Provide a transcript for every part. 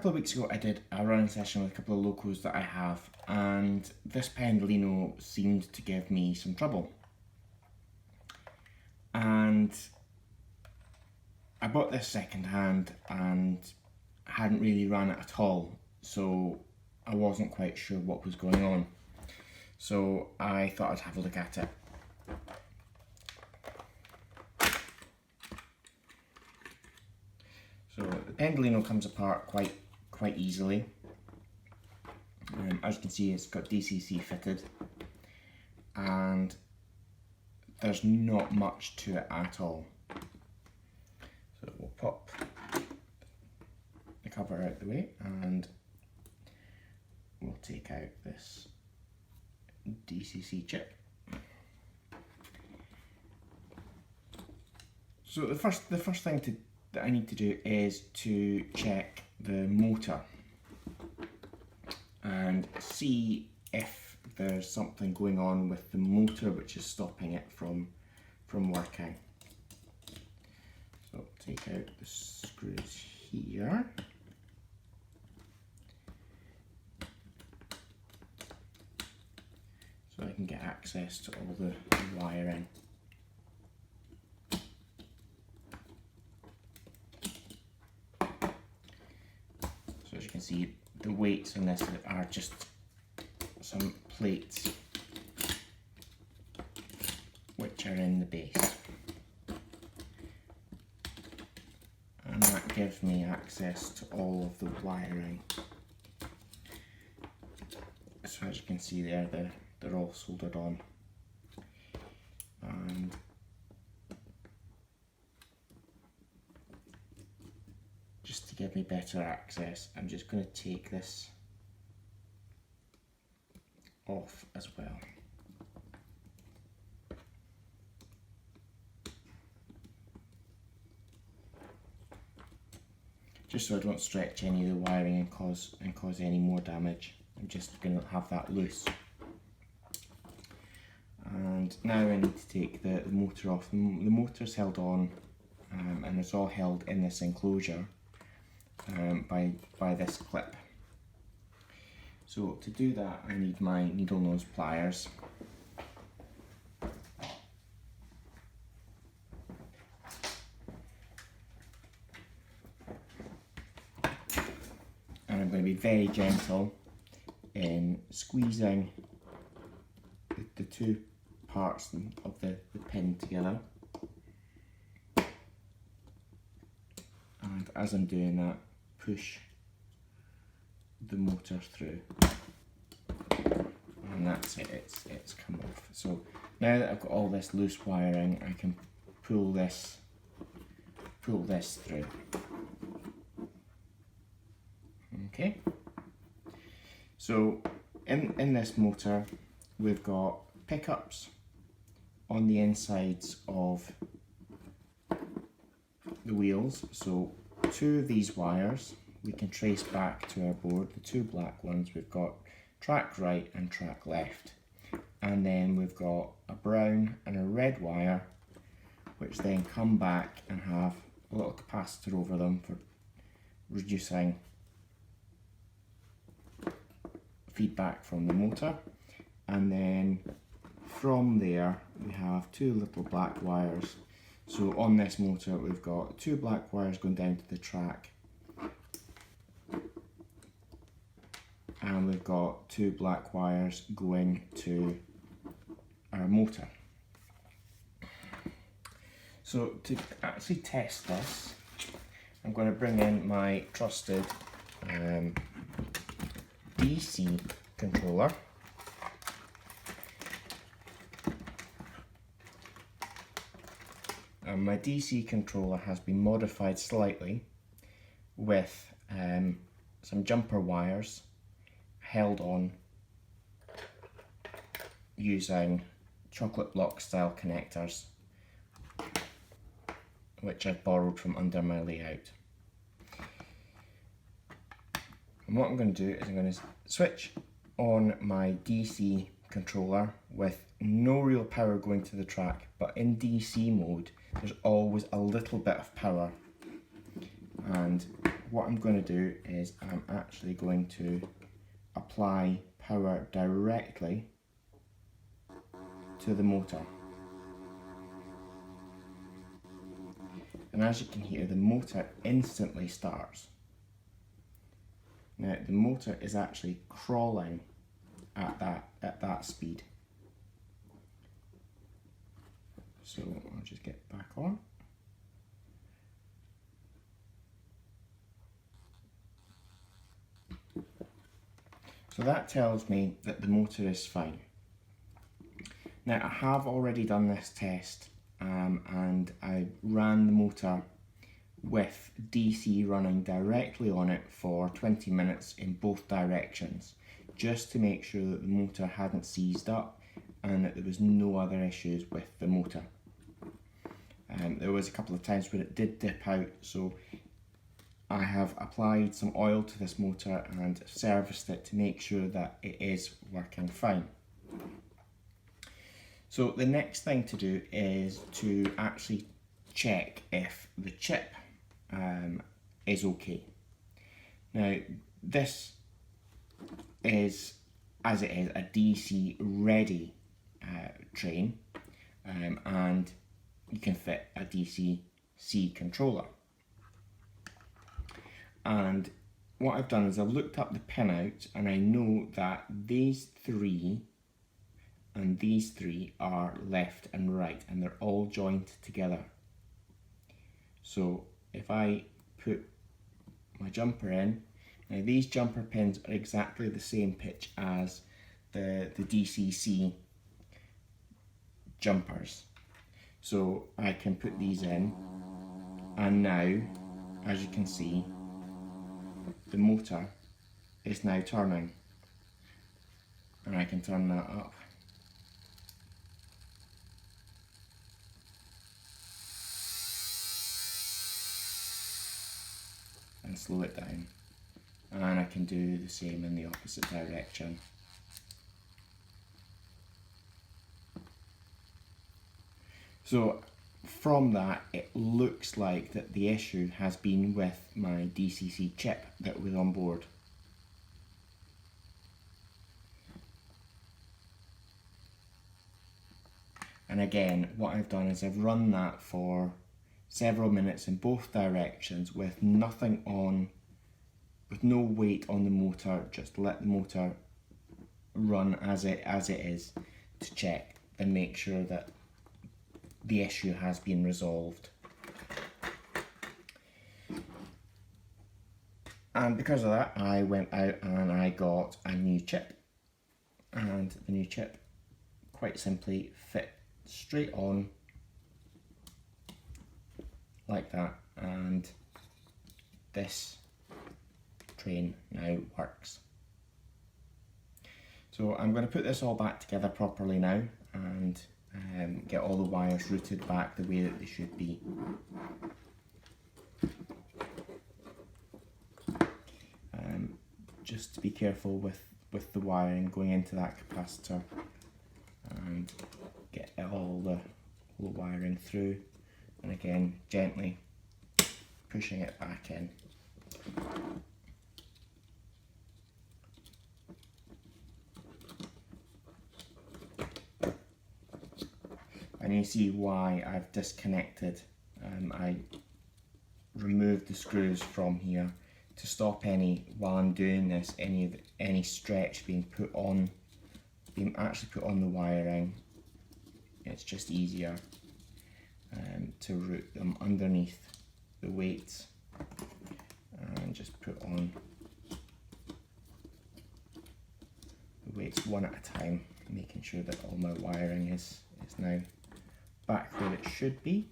couple of weeks ago I did a running session with a couple of locos that I have, and this Pendolino seemed to give me some trouble. And I bought this second hand and hadn't really run it at all, so I wasn't quite sure what was going on. So I thought I'd have a look at it. So the Pendolino comes apart quite easily. As you can see, it's got DCC fitted, and there's not much to it at all. So we'll pop the cover out the way and we'll take out this DCC chip. So the first thing that I need to do is to check the motor and see if there's something going on with the motor which is stopping it from working. So take out the screws here. So I can get access to all the wiring. So as you can see, the weights on this are just some plates which are in the base. And that gives me access to all of the wiring. So as you can see there, they're all soldered on. And just to give me better access, I'm just going to take this off as well. Just so I don't stretch any of the wiring and cause any more damage. I'm just going to have that loose. And now I need to take the motor off. The motor's held on and it's all held in this enclosure by this clip. So to do that, I need my needle nose pliers. And I'm going to be very gentle in squeezing the two parts of the pin together. And as I'm doing that, push the motor through. And that's it, it's come off. So now that I've got all this loose wiring, I can pull this through. Okay. So in this motor, we've got pickups on the insides of the wheels. So two of these wires we can trace back to our board. The two black ones, we've got track right and track left. And then we've got a brown and a red wire which then come back and have a little capacitor over them for reducing feedback from the motor. And then from there we have two little black wires. So on this motor we've got two black wires going down to the track, and we've got two black wires going to our motor. So to actually test this, I'm going to bring in my trusted DC controller. And my DC controller has been modified slightly with some jumper wires held on using chocolate block style connectors, which I've borrowed from under my layout. And what I'm going to do is I'm going to switch on my DC controller with no real power going to the track, but in DC mode there's always a little bit of power, and what I'm going to do is I'm actually going to apply power directly to the motor. And as you can hear, the motor instantly starts. Now the motor is actually crawling at that speed. So I'll just get back on. So that tells me that the motor is fine. Now I have already done this test and I ran the motor with DC running directly on it for 20 minutes in both directions, just to make sure that the motor hadn't seized up and that there was no other issues with the motor. There was a couple of times where it did dip out, so I have applied some oil to this motor and serviced it to make sure that it is working fine. So the next thing to do is to actually check if the chip is okay. Now this is, as it is, a DC ready train, and you can fit a DC-C controller. And what I've done is I've looked up the pinouts and I know that these three and these three are left and right and they're all joined together. So if I put my jumper in, now these jumper pins are exactly the same pitch as the DC-C jumpers. So I can put these in, and now, as you can see, the motor is now turning, and I can turn that up. And slow it down, and I can do the same in the opposite direction. So from that, it looks like that the issue has been with my DCC chip that was on board. And again, what I've done is I've run that for several minutes in both directions with nothing on, with no weight on the motor, just let the motor run as it is to check and make sure that the issue has been resolved. And because of that, I went out and I got a new chip, and the new chip quite simply fit straight on like that, and this train now works. So I'm going to put this all back together properly now and get all the wires routed back the way that they should be. Just to be careful with the wiring going into that capacitor, and get all the wiring through, and again gently pushing it back in. And you see why I've disconnected. I removed the screws from here to stop while I'm doing this, any stretch being actually put on the wiring. It's just easier to route them underneath the weights and just put on the weights one at a time, making sure that all my wiring is now back where it should be.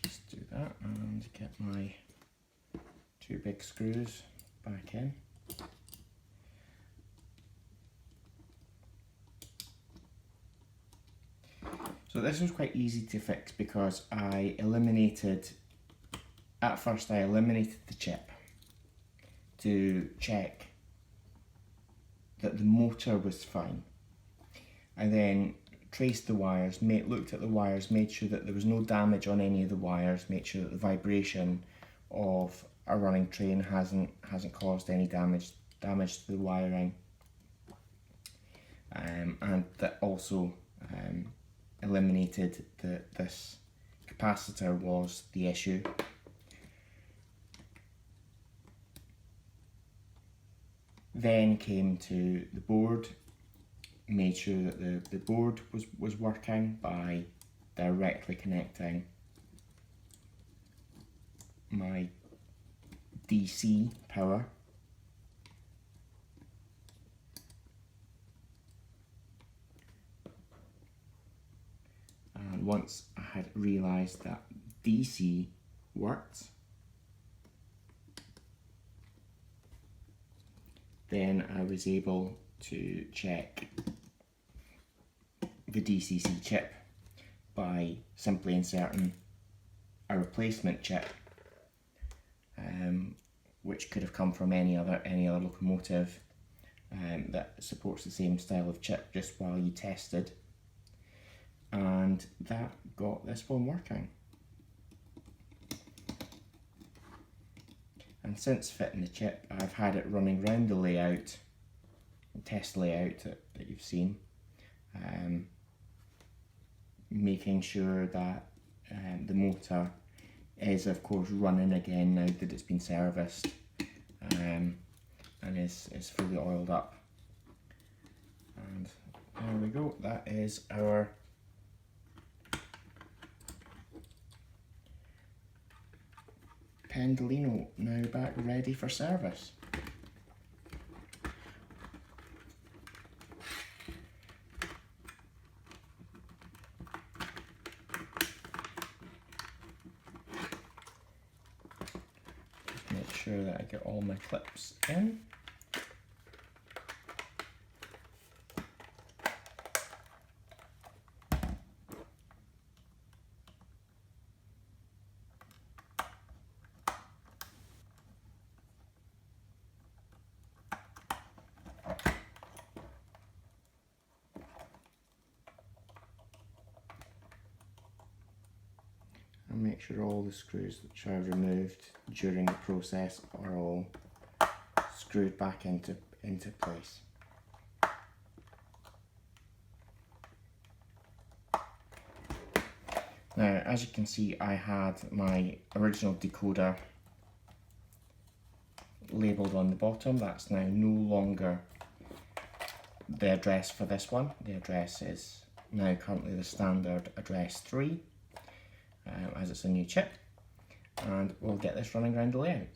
Just do that and get my two big screws back in. So this was quite easy to fix because at first I eliminated the chip to check that the motor was fine. I then traced the wires, looked at the wires, made sure that there was no damage on any of the wires, made sure that the vibration of a running train hasn't caused any damage to the wiring, and that also eliminated that this capacitor was the issue. Then came to the board, made sure that the board was working by directly connecting my DC power and once I had realised that DC worked, then I was able to check the DCC chip by simply inserting a replacement chip, which could have come from any other locomotive that supports the same style of chip, just while you tested, and that got this one working. And since fitting the chip, I've had it running round the layout, test layout that you've seen, making sure that the motor is of course running again now that it's been serviced, and is fully oiled up. And there we go, that is our Pendolino now back ready for service. Just make sure that I get all my clips in. And make sure all the screws which are removed during the process are all screwed back into place. Now, as you can see, I had my original decoder labelled on the bottom. That's now no longer the address for this one. The address is now currently the standard address 3. As it's a new chip, and we'll get this running around the layout.